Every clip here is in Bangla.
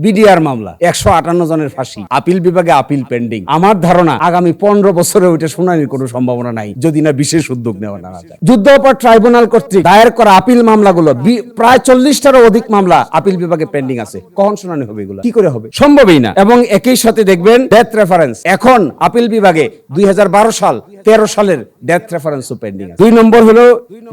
বিডিআর মামলা 158 জনের ফাঁসি, আপিল বিভাগে আপিল পেন্ডিং। আমার ধারণা আগামী 15 বছরে ওইটা শুনানির কোনো সম্ভাবনা নাই যদি না বিশেষ উদ্যোগ নেওয়া না যায়। যুদ্ধাপরাধ ট্রাইব্যুনাল কর্তৃক দায়ের করা আপিল মামলাগুলো প্রায় 40টারও অধিক মামলা আপিল বিভাগে পেন্ডিং আছে। কখন শুনানি হবে এগুলো? কি করে হবে? সম্ভবই না। এবং একই সাথে দেখবেন ডেথ রেফারেন্স এখন আপিল বিভাগে 2012 সাল 13 সালের ডেথ রেফারেন্সও পেন্ডিং আছে। 2 নম্বর হলো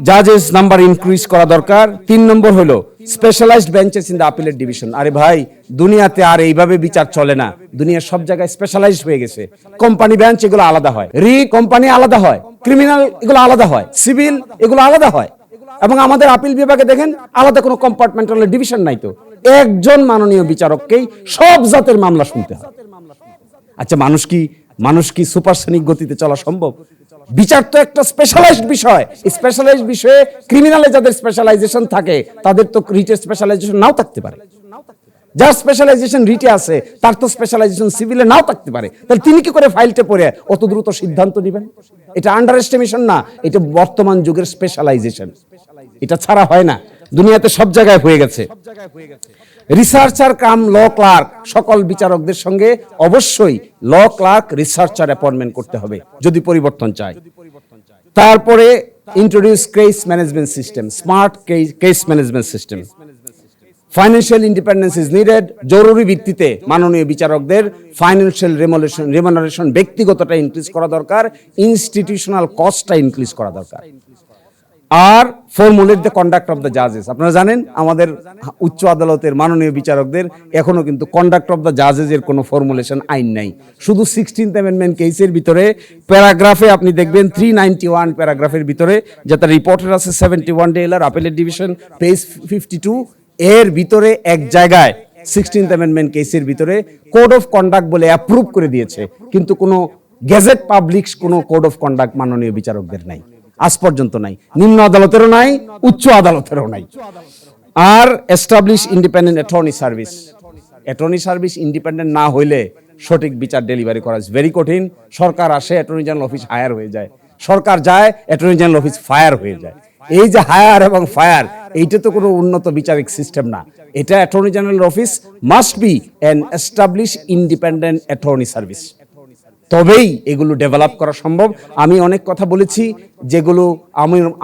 জাজেস নাম্বার ইনক্রিজ করা দরকার। 3 নম্বর হলো specialised benches in the appellate division. আরে ভাই, দুনিয়াতে আর এইভাবে বিচার চলে না। দুনিয়ার সব জায়গায় স্পেশালাইজড হয়ে গেছে। কোম্পানি বেঞ্চ এগুলো আলাদা হয়, কোম্পানি আলাদা হয়, ক্রিমিনাল এগুলো আলাদা হয়, সিভিল এগুলো আলাদা হয়। এবং আমাদের আপিল বিভাগে দেখেন আলাদা কোনো কম্পার্টমেন্টাল ডিভিশন নাই। তো একজন মাননীয় বিচারককেই সব জাতের মামলা শুনতে হয়। আচ্ছা, মানুষ কি সুপারসনিক গতিতে চলা সম্ভব? বিচার তো একটা স্পেশালাইজড বিষয়। স্পেশালাইজড বিষয়ে ক্রিমিনালে যাদের স্পেশালাইজেশন থাকে তাদের তো রিটের স্পেশালাইজেশন নাও থাকতে পারে। যার স্পেশালাইজেশন রিটে আছে তার তো স্পেশালাইজেশন সিভিলে নাও থাকতে পারে। তাহলে তিনি কি করে ফাইলটা পড়ে অত দ্রুত সিদ্ধান্ত নেবেন? এটা আন্ডার এস্টিমেশন না, এটা বর্তমান যুগের স্পেশালাইজেশন। এটা ছাড়া হয় না, দুনিয়াতে সব জায়গায় হয়ে গেছে। রিসার্চার কাম ল ক্লার্ক সকল বিচারকদের সঙ্গে অবশ্যই ল ক্লার্ক রিসার্চার অ্যাপয়েন্টমেন্ট করতে হবে যদি পরিবর্তন চাই। তারপরে introduce case management system, smart case management system. Financial independence is needed. জরুরি ভিত্তিতে মাননীয় বিচারকদের ফাইন্যান্সিয়াল রেমুনারেশন ব্যক্তিগতটা ইনক্রিজ করা দরকার, ইনস্টিটিউশনাল কস্টটা ইনক্রিজ করা দরকার। আর formulate the conduct of the জাজেস। আপনারা জানেন আমাদের উচ্চ আদালতের মাননীয় বিচারকদের এখনো কিন্তু কন্ডাক্ট অফ দ্য জাজেস এর কোনো ফর্মুলেশন আইন নাই। শুধু 16th অ্যামেন্ডমেন্ট কেসের ভিতরে প্যারাগ্রাফে আপনি দেখবেন 391 প্যারাগ্রাফের ভিতরে যেটা রিপোর্টের আছে 71 ডেলার আপিলেট ডিভিশন পেজ 52 এর ভিতরে এক জায়গায় 16th অ্যামেন্ডমেন্ট কেসের ভিতরে কোড অফ কন্ডাক্ট বলে অ্যাপ্রুভ করে দিয়েছে, কিন্তু কোনো গেজেট পাবলিক কোনো কোড অফ কন্ডাক্ট মাননীয় বিচারকদের নাই, আজ পর্যন্ত নাই। নিম্ন আদালতেরও নাই, উচ্চ আদালতেরও নাই। আর establish independent attorney service. Attorney service independent না হইলে সঠিক বিচার ডেলিভারি করা ভেরি কঠিন। সরকার আসে, অ্যাটর্নি জেনারেল অফিস হায়ার হয়ে যায়, সরকার যায়, অ্যাটর্নি জেনারেল অফিস ফায়ার হয়ে যায়। এই যে হায়ার এবং ফায়ার, এইটা তো কোনো উন্নত বিচারিক সিস্টেম না। এটা attorney general office must be an establish independent attorney service, তবেই এগুলো ডেভেলপ করা সম্ভব। আমি অনেক কথা বলেছি যেগুলো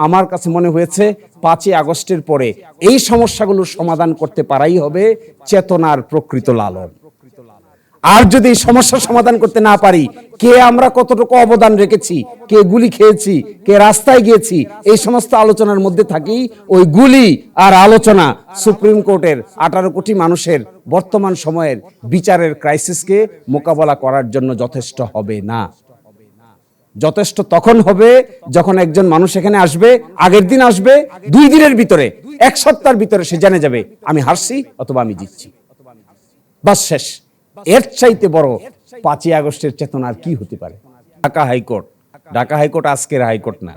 আমার কাছে মনে হয়েছে 5ই আগস্টের পরে এই সমস্যাগুলোর সমাধান করতে পারাই হবে চেতনার প্রকৃত লালন। আর যদি এই সমস্যার সমাধান করতে না পারি, কে আমরা কতটুকু অবদান রেখেছি, কে গুলি খেয়েছি, কে রাস্তায় গিয়েছি, এই সমস্ত আলোচনার মধ্যে থাকি, ওই গুলি আর আলোচনা সুপ্রিম কোর্টের 18 কোটি মানুষের বর্তমান সময়ের বিচারের ক্রাইসিসকে মোকাবেলা করার জন্য যথেষ্ট হবে না। যথেষ্ট তখন হবে যখন একজন মানুষ এখানে আসবে, আগের দিন আসবে, 2 দিনের ভিতরে, 1 সপ্তাহের ভিতরে সে জেনে যাবে আমি হারছি অথবা আমি জিতছি, বাস শেষ। এর চাইতে বড় 5ই আগস্টের চেতনার কি হতে পারে? ঢাকা হাইকোর্ট আজকের হাইকোর্ট না।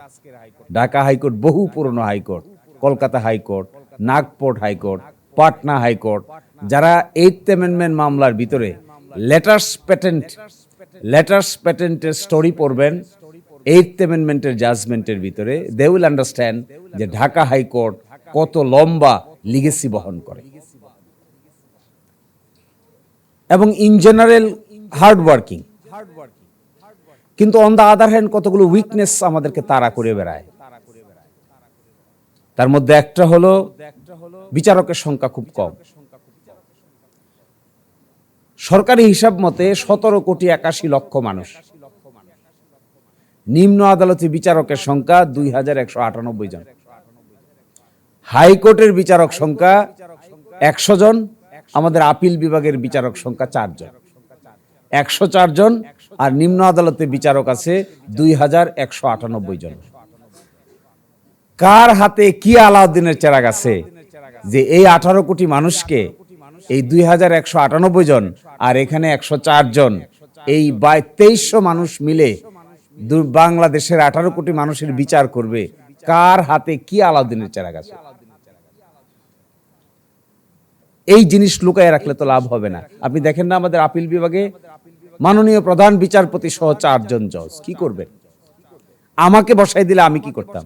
ঢাকা হাইকোর্ট বহু পুরনো high court. Kolkata high court, Nagpur high court, Patna high court, যারা 8th অ্যামেন্ডমেন্ট মামলার ভিতরে লেটার্স প্যাটেন্টের স্টোরি পড়বেন 8th অ্যামেন্ডমেন্টের জাজমেন্টের ভিতরে, দে উইল আন্ডারস্ট্যান্ড যে ঢাকা হাইকোর্ট কত লম্বা লিগেসি বহন করে এবং ইন জেনারেল হার্ড ওয়ার্কিং, কিন্তু অন দ্য আদার হ্যান্ড কতগুলো উইকনেস আমাদেরকে তাড়া করে বেড়ায়। তার মধ্যে একটা হলো বিচারকের সংখ্যা খুব কম। সরকারি হিসাব মতে 17,81,00,000 মানুষ। নিম্ন আদালতে বিচারকের সংখ্যা 2,198 জন। হাইকোর্টের বিচারক সংখ্যা 100 জন। আমাদের আপিল বিভাগের বিচারক সংখ্যা 4 জন, 104 জন। আর নিম্ন আদালতে বিচারক আছে 2,198 জন। কার হাতে কি আলাউদ্দিনের চেরাগ আছে যে এই 18 কোটি মানুষকে, এই 2,198 জন আর এখানে 104 জন, এই 2300 মানুষ মিলে বাংলাদেশের 18 কোটি মানুষের বিচার করবে? কার হাতে কি আলাউদ্দিনের চেরাগ আছে? এই জিনিস লুকায় রাখলে তো লাভ হবে না। আপনি দেখেন না আমাদের আপিল বিভাগে মাননীয় প্রধান বিচারপতি সহ 4 জন জজ। কি করবেন? আমাকে বসাই দিলে আমি কি করতাম?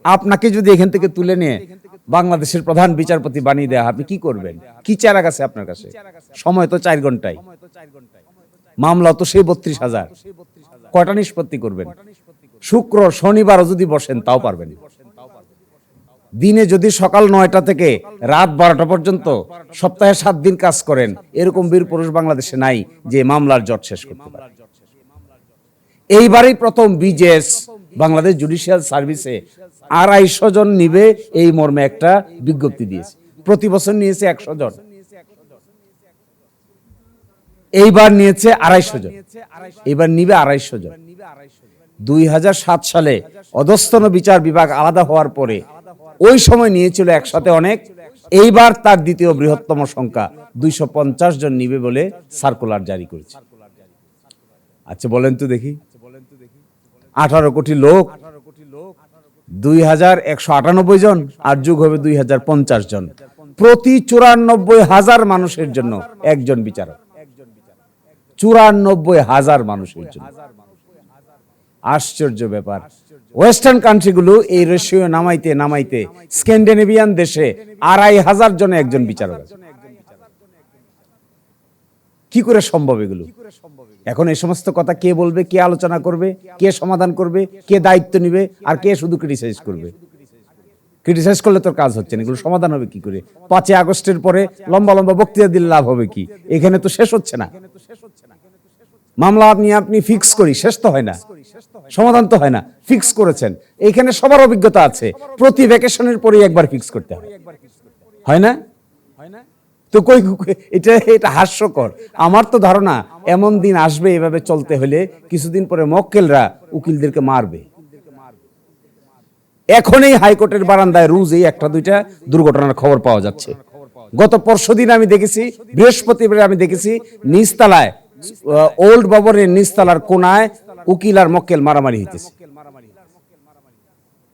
আপনাকে যদি এখান থেকে তুলে নিয়ে বাংলাদেশের প্রধান বিচারপতি বানিয়ে দেয়া, আপনি কি করবেন? কি চারা আছে আপনার কাছে? সময় তো 4 ঘন্টায়, মামলা তো সেই 32,000। কয়টা নিষ্পত্তি করবেন? শুক্র শনিবারও যদি বসেন তাও পারবেন। দিনে যদি সকাল 9টা থেকে রাত 12টা পর্যন্ত সপ্তাহে 7 দিন কাজ করেন, এরকম বীর পুরুষ বাংলাদেশে নাই যে মামলার জট শেষ করতে পারে। এইবারই প্রথম বিজেএস বাংলাদেশ জুডিশিয়াল সার্ভিসে 250 জন নিবে এই মর্মে একটা বিজ্ঞপ্তি দিয়েছে। প্রতি বছর নিয়েছে 100 জন, এইবার নিয়েছে 250 জন, এবার নিবে 250 জন। 2007 সালে অধস্তন বিচার বিভাগ আলাদা হওয়ার পরে ওই সময় নিয়েছিল একসাথে অনেক, এইবার তার দ্বিতীয় বৃহত্তম সংখ্যা 250 জন নিবে বলে সার্কুলার জারি করেছে। আচ্ছা বলেন তো দেখি, 18 কোটি লোক, 2198 জন, আর যোগ হবে 2050 জন, প্রতি 94,000 মানুষের জন্য একজন বিচারক। 94,000 মানুষের জন্য। আশ্চর্য ব্যাপার। ওয়েস্টার্ন কান্ট্রিগুলো এই রেশিও নামাইতে নামাইতে স্ক্যান্ডিনেভিয়ান দেশে 2,500 জনে একজন বিচারক আছে। কি করে সম্ভব এগুলো? এখন এই সমস্ত কথা কে বলবে, কে আলোচনা করবে, কে সমাধান করবে, কে দায়িত্ব নিবে, আর কে শুধু ক্রিটিসাইজ করবে? ক্রিটিসাইজ করলে তোর কাজ হচ্ছে না, এগুলো সমাধান হবে কি করে? 5 আগস্টের পরে লম্বা লম্বা বক্তৃতা দিলে লাভ হবে কি? এখানে তো শেষ হচ্ছে না। মামলা নিয়ে আপনি ফিক্স করি, শেষ তো হয় না, সমাধান তো হয় না। ফিক্স করেছেন, এইখানে সবার অভিজ্ঞতা আছে, প্রতি ভ্যাকেশনের পরে একবার ফিক্স করতে হয়, হয় না? তো কই এটা হাস্যকর। আমার তো ধারণা এমন দিন আসবে এভাবে চলতে হলে কিছুদিন পরে মক্কেলরা উকিলদেরকে মারবে। এখনই হাইকোর্টের বারান্দায় রোজ এই 1-2টা দুর্ঘটনার খবর পাওয়া যাচ্ছে। গত পরশুদিন আমি দেখেছি, বৃহস্পতিবার আমি দেখেছি, নিচতলায় ওল্ড ভবনের নিচতলার কোনায় উকিল আর মক্কেল মারামারি হইতেছে।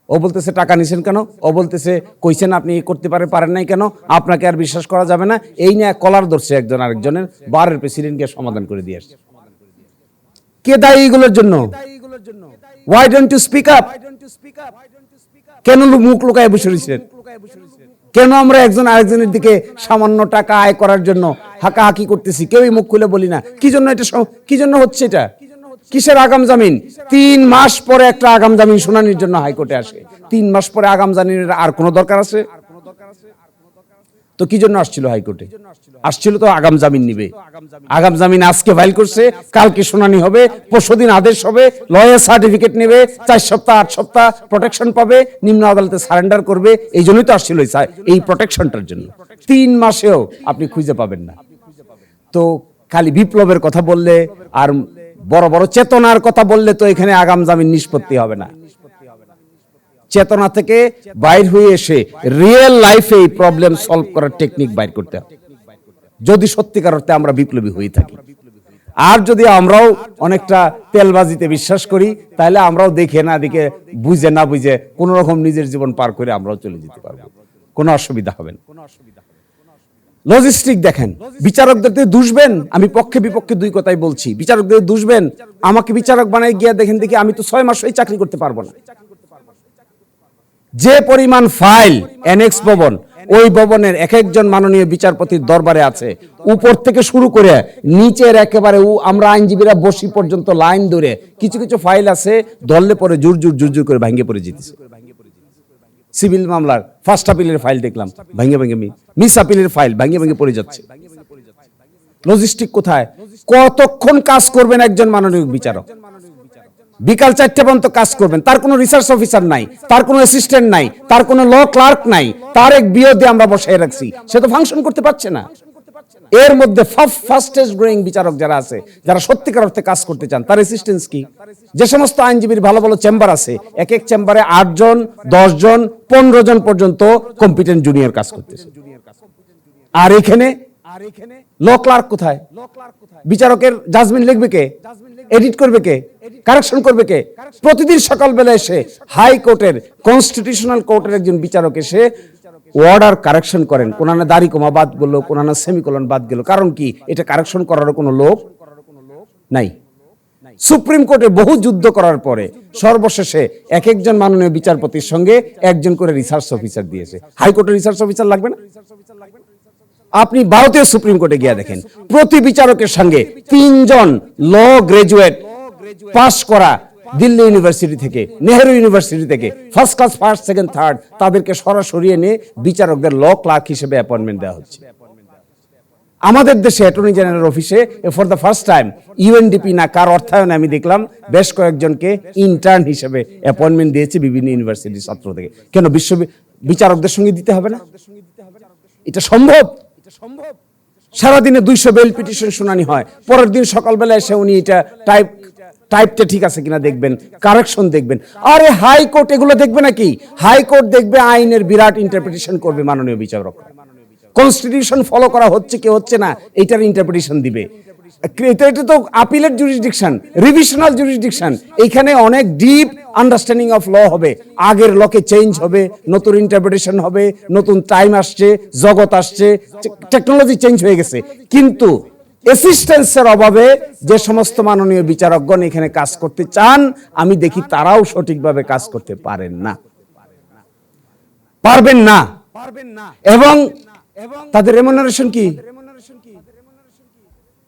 ও বলতেছে টাকা নিছেন কেন, ও বলতেছে কইছেন আপনি করতে পারেন নাই কেন, আপনাকে আর বিশ্বাস করা যাবে না, এই নিয়ে কলার ধরছে একজন আরেকজনের, বারের প্রেসিডেন্টকে সমাধান করে দিয়ে আসছে। কে দায়ী এগুলোর জন্য? Why don't you speak up? কেন মুখ লুকায় বসে রয়েছেন? কেন আমরা একজন আরেকজনের দিকে সামান্য টাকা আয় করার জন্য হাঁকাহাঁকি করতেছি, কেউই মুখ খুলে বলি না? কি জন্য এটা, কি জন্য হচ্ছে এটা? কিসের আগাম জামিন? 3 মাস পরে একটা আগাম জামিন শুনানির জন্য হাইকোর্টে আসে। 3 মাস পরে আগাম জামিনের আর কোনো দরকার আছে? তো কি জন্য আসছিল হাইকোর্টে? আসছিল তো আগাম জামিন নিবে। আগাম জামিন আজকে ফাইল করছে, কালকে শুনানি হবে, পরশুদিন আদেশ হবে, লয়ার সার্টিফিকেট নেবে, 4 সপ্তাহ 8 সপ্তাহ প্রোটেকশন পাবে, নিম্ন আদালতে সারেন্ডার করবে। এই জন্যই তো আসছিল এই প্রোটেকশনটার জন্য। 3 মাসেও আপনি খুঁজে পাবেন না। তো খালি বিপ্লবের কথা বললে আর বড় বড় চেতনার কথা বললে তো এখানে আগাম জামিন নিষ্পত্তি হবে না। চেতনা থেকে বাইর হয়ে এসে রিয়েল লাইফে এই প্রবলেম সলভ করার টেকনিক বাইর করতে হবে, যদি সত্যিকার অর্থে আমরা বিপ্লবী হয়ে থাকি। আর যদি আমরাও অনেকটা তেলবাজিতে বিশ্বাস করি, তাহলে আমরাও দেখে না দেখে, বুঝে না বুঝে কোন রকম নিজের জীবন পার করে আমরাও চলে যেতে পারবো, কোনো অসুবিধা হবে না। লজিস্টিক দেখেন, বিচারকদের দুষবেন, আমি পক্ষে বিপক্ষে দুই কথাই বলছি। বিচারকদের দুষবেন, আমাকে বিচারক বানাই গিয়া দেখেন দেখি আমি তো 6 মাস ওই চাকরি করতে পারবো না। যে পরিমাণ ফাইল এনএক্স ভবন, ওই ভবনের এক একজন মাননীয় বিচারপতির দরবারে আছে, উপর থেকে শুরু করে নিচের একেবারে আমরা আইনজীবীরা বসি পর্যন্ত লাইন ধরে কিছু কিছু ফাইল আছে, ধরলে পরে জোর জোর করে ভাঙে পড়ে যেতেছে। সিভিল মামলার ফার্স্ট আপিলের ফাইল দেখলাম ভাঙে মিস আপিলের ফাইল ভাঙে পড়ে যাচ্ছে। লজিস্টিক কোথায়? কতক্ষণ কাজ করবেন একজন মাননীয় বিচারক? বিকাল 4টা পর্যন্ত কাজ করবেন, তার কোনো রিসার্চ অফিসার নাই, তার কোনো অ্যাসিস্ট্যান্ট নাই, তার কোনো ল ক্লার্ক নাই, তার এক বিরোধে আমরা বসায় রাখছি, সে তো ফাংশন করতে পারছে না। এর মধ্যে ফাস্টেস্ট গ্রোয়িং বিচারক যারা আছে, যারা সত্যিকার অর্থে কাজ করতে চান, তার অ্যাসিস্ট্যান্স কি? যে সমস্ত আইনজীবীর ভালো ভালো চেম্বার আছে, এক এক চেম্বারে 8 জন 10 জন 15 জন পর্যন্ত কম্পিটেন্ট জুনিয়র কাজ করতেছে। আর এখানে ল ক্লার্ক কোথায়? বিচারকের জাজমেন্ট লিখবে কে? এডিট করবে কে? কারেকশন করবে কে? প্রতিদিন সকালবেলা এসে হাইকোর্টের কনস্টিটিউশনাল কোর্টের একজন বিচারক এসে অর্ডার কারেকশন করেন, কোনানা দাড়ি কমা বাদ গেল, কোনানা সেমিকোলন বাদ গেল, কারণ কি? এটা কারেকশন করার কোনো লোক নাই। সুপ্রিম কোর্টে বহু যুদ্ধ করার পরে সর্বশেষে এক একজন মাননীয় বিচারপতির সঙ্গে একজন করে রিসার্চ অফিসার দিয়েছে। হাইকোর্টের রিসার্চ অফিসার লাগবে না? আপনি ভারতীয় সুপ্রিম কোর্টে গিয়ে দেখেন, প্রতি বিচারকের সঙ্গে 3 জন ল গ্রাজুয়েট পাস করা, দিল্লি ইউনিভার্সিটি থেকে, নেহেরু ইউনিভার্সিটি থেকে, first class, first, second, third, তাদেরকে সরাসরি এনে বিচারকদের ল ক্লার্ক হিসেবে অ্যাপয়েন্টমেন্ট দেওয়া হচ্ছে। আমাদের দেশে অ্যাটর্নি জেনারেল অফিসে for the first time UNDP না কার অর্থায়নে আমি দেখলাম বেশ কয়েকজনকে ইন্টার্ন হিসেবে অ্যাপয়েন্টমেন্ট দিয়েছে বিভিন্ন ইউনিভার্সিটির ছাত্র থেকে। কেন বিশ্ব বিচারকদের সঙ্গে দিতে হবে না? এটা সম্ভব? সারাদিনে 200 বেল পিটিশন শুনানি হয়, পরের দিন সকালবেলা এসে উনি এটা টাইপটা ঠিক আছে কিনা দেখবেন, কারেকশন দেখবেন। আরে হাইকোর্ট এগুলো দেখবে নাকি? হাইকোর্ট দেখবে আইনের বিরাট ইন্টারপ্রিটেশন করবে মাননীয় বিচারক, কনস্টিটিউশন ফলো করা হচ্ছে কি হচ্ছে না এটার ইন্টারপ্রিটেশন দিবে। এটা তো আপিলের জুরিসডিকশন, রিভিশনাল জুরিসডিকশন। এখানে অনেক ডিপ আন্ডারস্ট্যান্ডিং অফ ল হবে, আগের লকে চেঞ্জ হবে, নতুন ইন্টারপ্রিটেশন হবে, নতুন টাইম আসছে, জগৎ আসছে, টেকনোলজি চেঞ্জ হয়ে গেছে। কিন্তু অ্যাসিস্ট্যান্সের অভাবে যে সমস্ত মাননীয় বিচারকগণ এখানে কাজ করতে চান, আমি দেখি তারাও সঠিকভাবে কাজ করতে পারেন না, পারবেন না। এবং তাদের রেমুনারেশন কি?